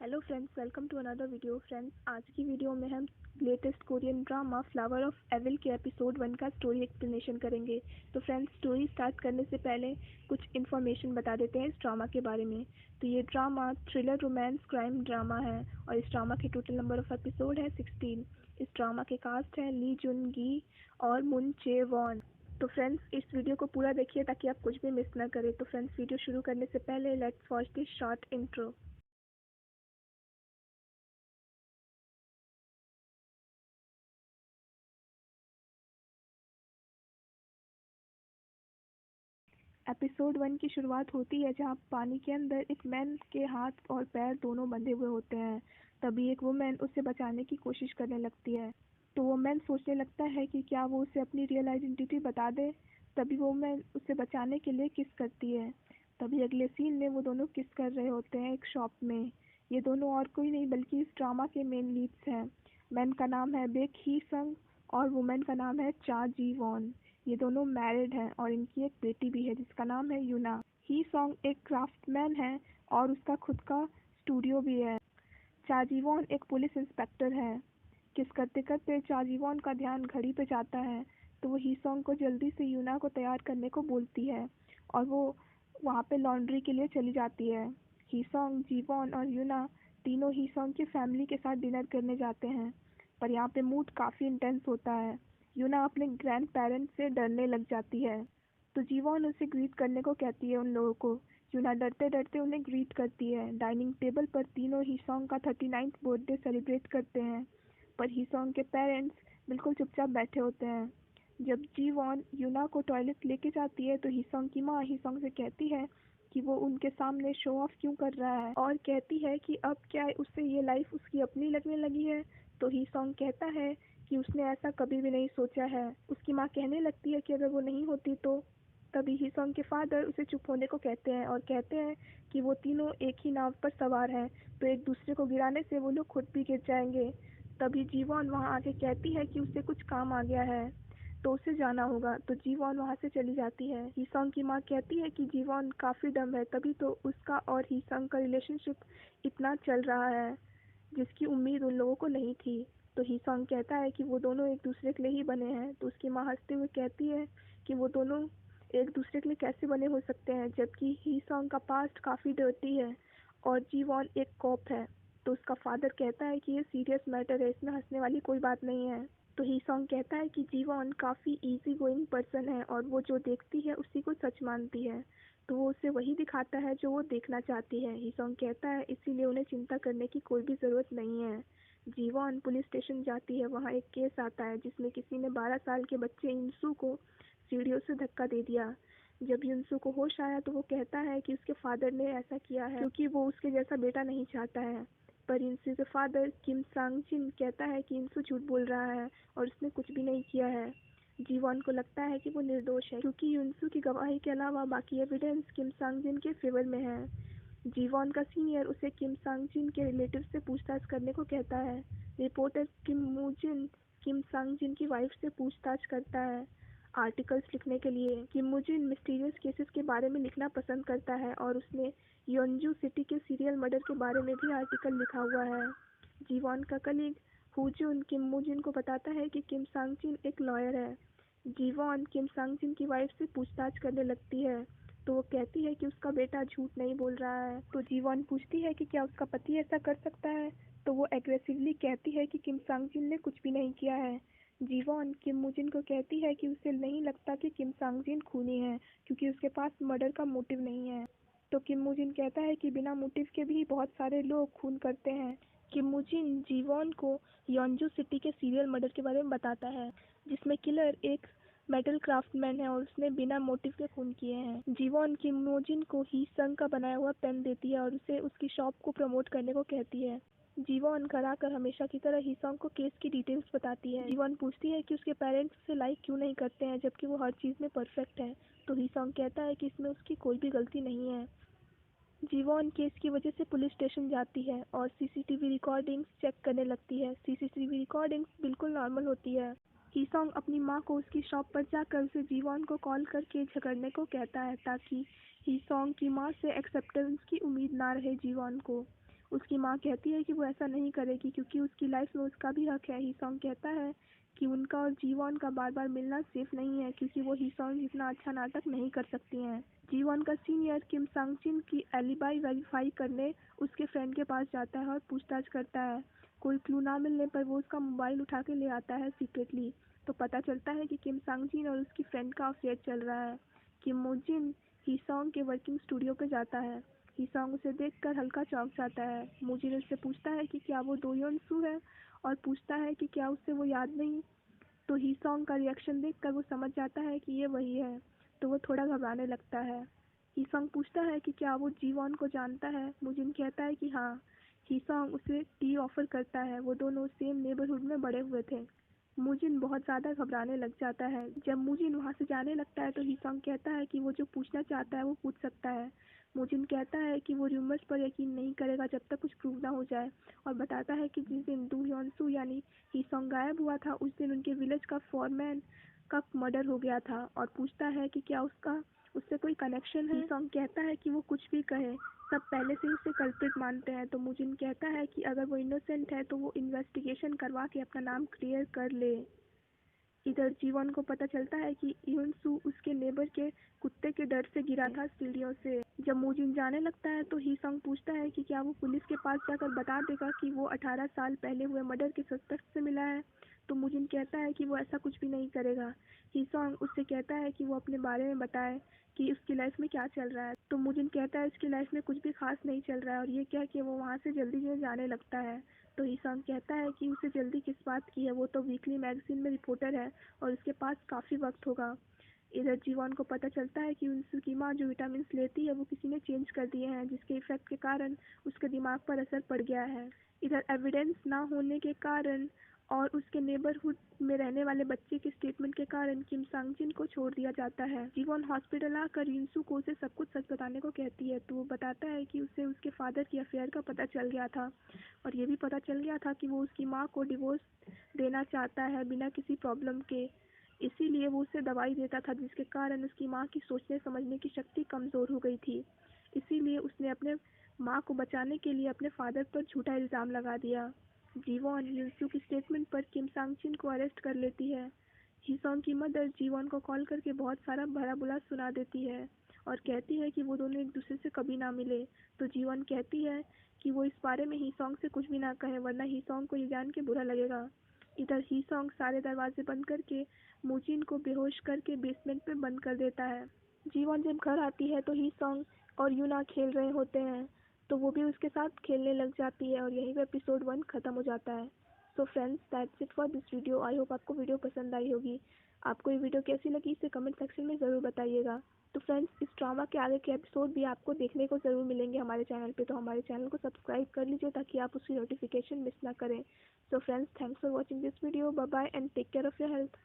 Hello friends, welcome to another video. Friends, आज की video में हम latest Korean drama Flower of Evil के एपिसोड 1 का स्टोरी एक्सप्लेनेशन करेंगे। तो फ्रेंड्स, स्टोरी स्टार्ट करने से पहले कुछ इन्फॉर्मेशन बता देते हैं इस ड्रामा के बारे में। तो ये drama thriller romance crime drama है और इस ड्रामा के टोटल नंबर ऑफ एपिसोड है 16। इस ड्रामा के कास्ट हैं ली जुन गी और मुन चे वॉन। तो फ्रेंड्स, इस वीडियो को पूरा देखिए ताकि आप कुछ भी मिस ना करें। तो फ्रेंड्स, वीडियो शुरू करने से पहले let's watch this short intro. Episode 1 की शुरुआत होती है जहाँ पानी के अंदर एक मैन के हाथ और पैर दोनों बंधे हुए होते हैं। तभी एक वुमेन उसे बचाने की कोशिश करने लगती है। तो वो मैन सोचने लगता है कि क्या वो उसे अपनी रियल आइडेंटिटी बता दे। तभी वो मैन उसे बचाने के लिए किस करती है। तभी अगले सीन में वो दोनों किस कर रहे होते हैं एक शॉप में। ये दोनों और कोई नहीं बल्कि इस ड्रामा के मेन लीड्स हैं। मैन का नाम है बेक ही संग और वुमेन का नाम है चा जी वॉन। ये दोनों मैरिड हैं और इनकी एक बेटी भी है जिसका नाम है यूना। ही सॉन्ग एक क्राफ्टमैन है और उसका खुद का स्टूडियो भी है। चाजीवॉन एक पुलिस इंस्पेक्टर है। किस करते करते चाजीवॉन का ध्यान घड़ी पे जाता है तो वो ही सॉन्ग को जल्दी से यूना को तैयार करने को बोलती है और वो वहाँ पे लॉन्ड्री के लिए चली जाती है। ही सॉन्ग, जीवॉन और यूना तीनों ही सॉन्ग की फैमिली के साथ डिनर करने जाते हैं। पर यहाँ पे मूड काफ़ी इंटेंस होता है। यूना अपने ग्रैंड पेरेंट्स से डरने लग जाती है तो जीवॉन उसे ग्रीट करने को कहती है उन लोगों को। यूना डरते डरते उन्हें ग्रीट करती है। डाइनिंग टेबल पर तीनों ही सॉन्ग का 39th बर्थडे सेलिब्रेट करते हैं पर ही सॉन्ग के पेरेंट्स बिल्कुल चुपचाप बैठे होते हैं। जब जी वॉन यूना को टॉयलेट लेके जाती है तो ही सॉन्ग की माँ ही सॉन्ग से कहती है कि वो उनके सामने शो ऑफ क्यों कर रहा है और कहती है कि अब क्या उससे ये लाइफ उसकी अपनी लगने लगी है। तो ही सॉन्ग कहता है कि उसने ऐसा कभी भी नहीं सोचा है। उसकी माँ कहने लगती है कि अगर वो नहीं होती तो। तभी ही सॉन्ग के फादर उसे चुप होने को कहते हैं और कहते हैं कि वो तीनों एक ही नाव पर सवार हैं तो एक दूसरे को गिराने से वो लोग खुद भी गिर जाएंगे। तभी जीवॉन वहाँ आके कहती है कि उसे कुछ काम आ गया है तो उसे जाना होगा। तो जीवॉन वहाँ से चली जाती है। ही सॉन्ग की माँ कहती है कि जीवॉन काफ़ी डम है तभी तो उसका और ही सॉन्ग का रिलेशनशिप इतना चल रहा है जिसकी उम्मीद उन लोगों को नहीं थी। तो ही सॉन्ग कहता है कि वो दोनों एक दूसरे के लिए ही बने हैं। तो उसकी माँ हंसते हुए कहती है कि वो दोनों एक दूसरे के लिए कैसे बने हो सकते हैं जबकि ही सॉन्ग का पास्ट काफ़ी डर्टी है और जी वॉन एक कॉप है। तो उसका फादर कहता है कि ये सीरियस मैटर है, इसमें हंसने वाली कोई बात नहीं है। तो ही सॉन्ग कहता है कि जी वॉन काफ़ी इजी गोइंग पर्सन है और वो जो देखती है उसी को सच मानती है तो वो उसे वही दिखाता है जो वो देखना चाहती है। ही सॉन्ग कहता है इसीलिए उन्हें चिंता करने की कोई भी ज़रूरत नहीं है। जीवॉन पुलिस स्टेशन जाती है। वहाँ एक केस आता है जिसमें किसी ने 12 साल के बच्चे इंसू को सीढ़ियों से धक्का दे दिया। जब युनसू को होश आया तो वो कहता है कि उसके फादर ने ऐसा किया है क्योंकि वो उसके जैसा बेटा नहीं चाहता है। पर इंसू के फादर किम सांग जिन कहता है कि इंसू झूठ बोल रहा है और उसने कुछ भी नहीं किया है। जीवॉन को लगता है कि वो निर्दोष है क्योंकि युनसू की गवाही के अलावा बाकी एविडेंस किम सांग जिन के फेवर में है। जीवॉन का सीनियर उसे किम सांग जिन के रिलेटिव से पूछताछ करने को कहता है। रिपोर्टर किम मूजिन किम सांग जिन की वाइफ से पूछताछ करता है आर्टिकल्स लिखने के लिए। किम मूजिन मिस्टीरियस केसेस के बारे में लिखना पसंद करता है और उसने योनजू सिटी के सीरियल मर्डर के बारे में भी आर्टिकल लिखा हुआ है। जीवॉन का कलीग हुजुन किम मूजिन को बताता है कि किम सांग जिन एक लॉयर है। जीवॉन किम सांग जिन की वाइफ से पूछताछ करने लगती है तो वो कहती है कि उसका बेटा झूठ नहीं बोल रहा है। तो जीवॉन पूछती है कि क्या उसका पति ऐसा कर सकता है तो वो एग्रेसिवली कहती है कि किम सांग जिन ने कुछ भी नहीं किया है। जीवॉन किम मूजिन को कहती है कि उसे नहीं लगता कि किम सांग जिन खूनी है क्योंकि उसके पास मर्डर का मोटिव नहीं है। तो किम मूजिन कहता है कि बिना मोटिव के भी बहुत सारे लोग खून करते हैं। किम मूजिन जीवॉन को योनजू सिटी के सीरियल मर्डर के बारे में बताता है जिसमें किलर एक मेटल क्राफ्टमैन है और उसने बिना मोटिव के खून किए हैं। जीवॉन किम मूजिन को ही संग का बनाया हुआ पेन देती है और उसे उसकी शॉप को प्रमोट करने को कहती है। जीवॉन घर आकर हमेशा की तरह हीसोंग को केस की डिटेल्स बताती है। जीवॉन पूछती है कि उसके पेरेंट्स उसे लाइक क्यों नहीं करते हैं जबकि वो हर चीज़ में परफेक्ट है। तो हीसोंग कहता है कि इसमें उसकी कोई भी गलती नहीं है। जीवॉन केस की वजह से पुलिस स्टेशन जाती है और सीसीटीवी रिकॉर्डिंग्स चेक करने लगती है। सीसीटीवी रिकॉर्डिंग्स बिल्कुल नॉर्मल होती है। हीसोंग अपनी माँ को उसकी शॉप पर जाकर उसे जीवॉन को कॉल करके झगड़ने को कहता है ताकि हीसोंग की माँ से एक्सेप्टेंस की उम्मीद ना रहे जीवॉन को। उसकी माँ कहती है कि वो ऐसा नहीं करेगी क्योंकि उसकी लाइफ में उसका भी हक है। हीसोंग कहता है कि उनका और जीवॉन का बार बार मिलना सेफ नहीं है क्योंकि वो हीसोंग जितना अच्छा नाटक नहीं कर सकती हैं। जीवॉन का सीनियर किम सांग जिन की एलिबाई वेरीफाई करने उसके फ्रेंड के पास जाता है और पूछताछ करता है। कोई क्लू ना मिलने पर वो उसका मोबाइल उठा के ले आता है सीक्रेटली। तो पता चलता है कि किम सांग जिन और उसकी फ्रेंड का अफेयर चल रहा है। किम मो जिन हीसोंग के वर्किंग स्टूडियो पे जाता है। हीसोंग उसे देखकर हल्का चौंक जाता है। मुजिन उससे पूछता है कि क्या वो दो योन सू है और पूछता है कि क्या उसे वो याद नहीं। तो हीसोंग का रिएक्शन देखकर वो समझ जाता है कि ये वही है। तो वो थोड़ा घबराने लगता है। हीसोंग पूछता है कि क्या वो जीवॉन को जानता है। मुजिन कहता है कि हाँ। हीसोंग उसे टी ऑफर करता है। वो दोनों सेम नेबरहुड में बड़े हुए थे। मुजिन बहुत ज़्यादा घबराने लग जाता है। जब मुजिन वहाँ से जाने लगता है तो हीसोंग कहता है कि वो जो पूछना चाहता है वो पूछ सकता है। मुजिन कहता है कि वो रूमर्स पर यकीन नहीं करेगा जब तक कुछ प्रूव ना हो जाए और बताता है कि जिस दिन दू ह्योन सू यानी हीसोंग गायब हुआ था उस दिन उनके विलेज का फॉरमैन का मर्डर हो गया था और पूछता है कि क्या उसका उससे कोई कनेक्शन है। हीसोंग कहता है कि वो कुछ भी कहे सब पहले से ही उसे कल्प्रिट मानते हैं। तो मुजिन कहता है कि अगर वो इनोसेंट है तो वो इन्वेस्टिगेशन करवा के अपना नाम क्लियर कर ले। इधर जीवन को पता चलता है कि यून सू उसके नेबर के कुत्ते के डर से गिरा था सीढ़ियों से। जब मुजिन जाने लगता है तो हीसोंग पूछता है कि क्या वो पुलिस के पास जाकर बता देगा कि वो 18 साल पहले हुए मर्डर के सस्पेक्ट से मिला है। तो मुजिन कहता है कि वो ऐसा कुछ भी नहीं करेगा। हीसोंग उससे कहता है कि वो अपने बारे में बताए कि उसकी लाइफ में क्या चल रहा है। तो मुजिन कहता है उसकी लाइफ में कुछ भी खास नहीं चल रहा है और ये कह के वो वहाँ से जल्दी से जाने लगता है। तो हीसोंग कहता है कि उसे जल्दी किस बात की है, वो तो वीकली मैगजीन में रिपोर्टर है और उसके पास काफ़ी वक्त होगा। इधर जीवॉन को पता चलता है कि उसकी माँ जो विटामिन लेती है वो किसी ने चेंज कर दिए हैं जिसके इफेक्ट के कारण उसके दिमाग पर असर पड़ गया है। इधर एविडेंस ना होने के कारण और उसके नेबरहुड में रहने वाले बच्चे के स्टेटमेंट के कारण किम सांग जिन को छोड़ दिया जाता है। जीवॉन हॉस्पिटल आकर युनसू को उसे सब कुछ सच बताने को कहती है। तो वो बताता है कि उसे उसके फादर की अफेयर का पता चल गया था और ये भी पता चल गया था कि वो उसकी माँ को डिवोर्स देना चाहता है बिना किसी प्रॉब्लम के। इसीलिए वो उसे दवाई देता था जिसके कारण उसकी माँ की सोचने समझने की शक्ति कमज़ोर हो गई थी। इसीलिए उसने अपने माँ को बचाने के लिए अपने फादर पर झूठा इल्ज़ाम लगा दिया। जीवॉन युनसू की स्टेटमेंट पर किम सांग चिन को अरेस्ट कर लेती है। हीसोंग की मदर जीवॉन को कॉल करके बहुत सारा भला बुरा सुना देती है और कहती है कि वो दोनों एक दूसरे से कभी ना मिले। तो जीवॉन कहती है कि वो इस बारे में हीसोंग से कुछ भी ना कहे वरना हीसोंग को ये जान के बुरा लगेगा। इधर हीसोंग सारे दरवाजे बंद करके मुजिन को बेहोश करके बेसमेंट में बंद कर देता है। जीवॉन जब घर आती है तो हीसोंग और यूना खेल रहे होते हैं तो वो भी उसके साथ खेलने लग जाती है और यहीं पे एपिसोड 1 ख़त्म हो जाता है। So friends that's it for this video. I hope आपको वीडियो पसंद आई होगी। आपको ये वीडियो कैसी लगी इसे कमेंट सेक्शन में ज़रूर बताइएगा। तो फ्रेंड्स इस ड्रामा के आगे के एपिसोड भी आपको देखने को ज़रूर मिलेंगे हमारे चैनल पे। तो हमारे चैनल को सब्सक्राइब कर लीजिए ताकि आप उसकी नोटिफिकेशन मिस ना करें। So friends thanks for watching this video. Bye bye and take care of your health.